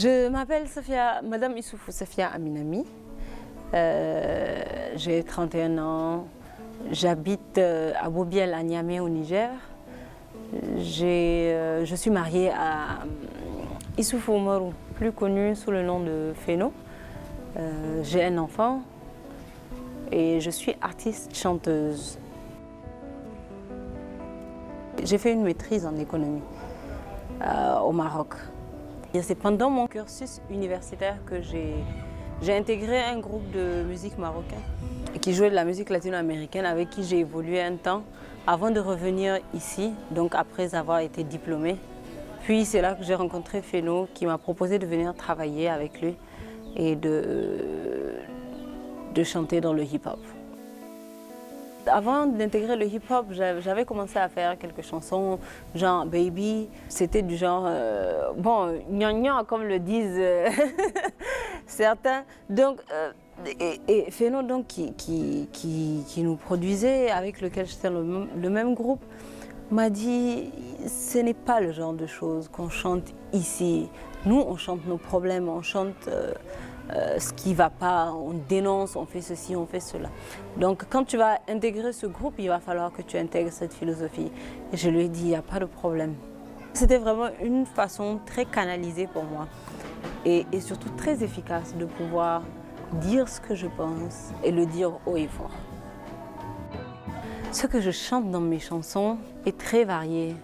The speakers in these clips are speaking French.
Je m'appelle Safia, Madame Issoufou Safia Aminami. J'ai 31 ans. J'habite à Bobiel, à Niamey, au Niger. Je suis mariée à Issoufou Oumarou, plus connu sous le nom de Feno. J'ai un enfant et je suis artiste chanteuse. J'ai fait une maîtrise en économie au Maroc. C'est pendant mon cursus universitaire que j'ai intégré un groupe de musique marocain qui jouait de la musique latino-américaine avec qui j'ai évolué un temps avant de revenir ici, donc après avoir été diplômée. Puis c'est là que j'ai rencontré Feno qui m'a proposé de venir travailler avec lui et de chanter dans le hip-hop. Avant d'intégrer le hip-hop, j'avais commencé à faire quelques chansons, genre Baby. C'était du genre, bon, gnangnan comme le disent certains. Donc, et Feno, donc, qui nous produisait, avec lequel j'étais le même groupe, m'a dit, ce n'est pas le genre de choses qu'on chante ici. Nous, on chante nos problèmes, on chante ce qui ne va pas, on dénonce, on fait ceci, on fait cela. Donc quand tu vas intégrer ce groupe, il va falloir que tu intègres cette philosophie. Et je lui ai dit, il n'y a pas de problème. C'était vraiment une façon très canalisée pour moi et surtout très efficace de pouvoir dire ce que je pense et le dire haut et fort. Ce que je chante dans mes chansons est très varié.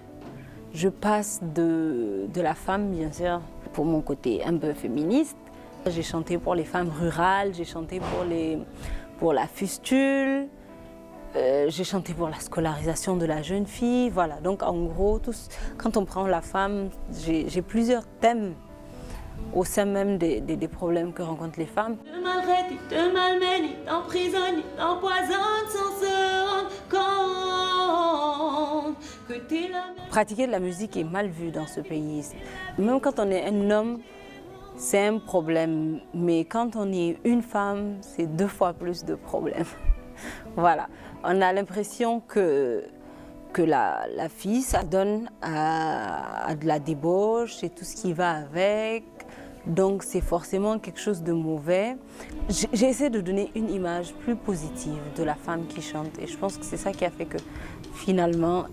Je passe de la femme, bien sûr, pour mon côté un peu féministe. J'ai chanté pour les femmes rurales, j'ai chanté pour la fistule, j'ai chanté pour la scolarisation de la jeune fille. Voilà, donc en gros, quand on prend la femme, j'ai plusieurs thèmes au sein même des problèmes que rencontrent les femmes. Te maltraite, il te malmène, il t'emprisonne, il t'empoisonne sans se rendre compte que t'es la même. Pratiquer de la musique est mal vu dans ce pays. Même quand on est un homme, c'est un problème, mais quand on est une femme, c'est 2 fois plus de problèmes. Voilà, on a l'impression que la fille, ça donne à de la débauche et tout ce qui va avec, donc c'est forcément quelque chose de mauvais. J'ai essayé de donner une image plus positive de la femme qui chante et je pense que c'est ça qui a fait que finalement,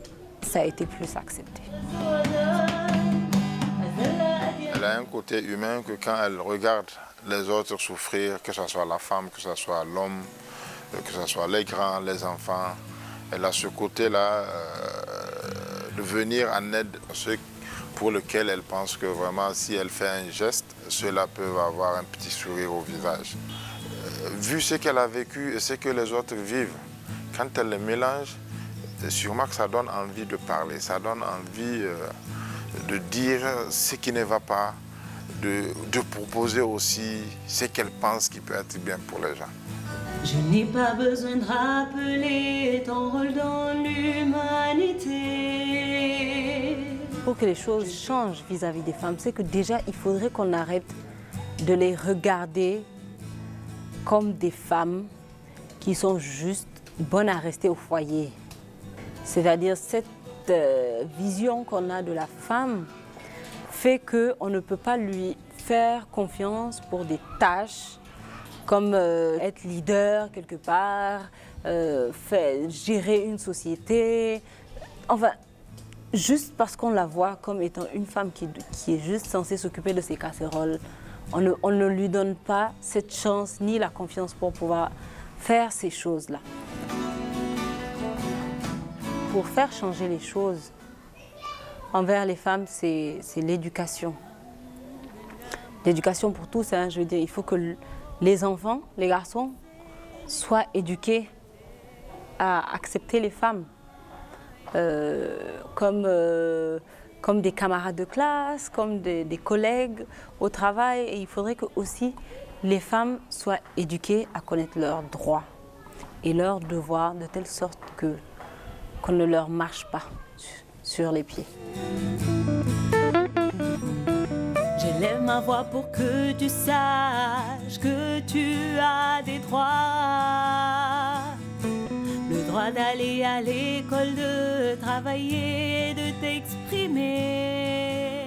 ça a été plus accepté. Elle a un côté humain que quand elle regarde les autres souffrir, que ce soit la femme, que ce soit l'homme, que ce soit les grands, les enfants, elle a ce côté-là de venir en aide à ceux pour lesquels elle pense que vraiment si elle fait un geste, ceux-là peuvent avoir un petit sourire au visage. Vu ce qu'elle a vécu et ce que les autres vivent, quand elle les mélange, sûrement que ça donne envie de parler, ça donne envie de dire ce qui ne va pas, de proposer aussi ce qu'elle pense qui peut être bien pour les gens. Je n'ai pas besoin de rappeler ton rôle dans l'humanité. Pour que les choses changent vis-à-vis des femmes, c'est que déjà il faudrait qu'on arrête de les regarder comme des femmes qui sont juste bonnes à rester au foyer. C'est-à-dire cette vision qu'on a de la femme fait qu'on ne peut pas lui faire confiance pour des tâches comme être leader quelque part, gérer une société. Enfin, juste parce qu'on la voit comme étant une femme qui est juste censée s'occuper de ses casseroles, on ne lui donne pas cette chance ni la confiance pour pouvoir faire ces choses-là. Pour faire changer les choses envers les femmes, c'est l'éducation. L'éducation pour tous, hein, je veux dire, il faut que les enfants, les garçons, soient éduqués à accepter les femmes comme des camarades de classe, comme des collègues au travail. Et il faudrait que aussi les femmes soient éduquées à connaître leurs droits et leurs devoirs de telle sorte qu'on ne leur marche pas sur les pieds. J'élève ma voix pour que tu saches que tu as des droits. Le droit d'aller à l'école, de travailler, de t'exprimer.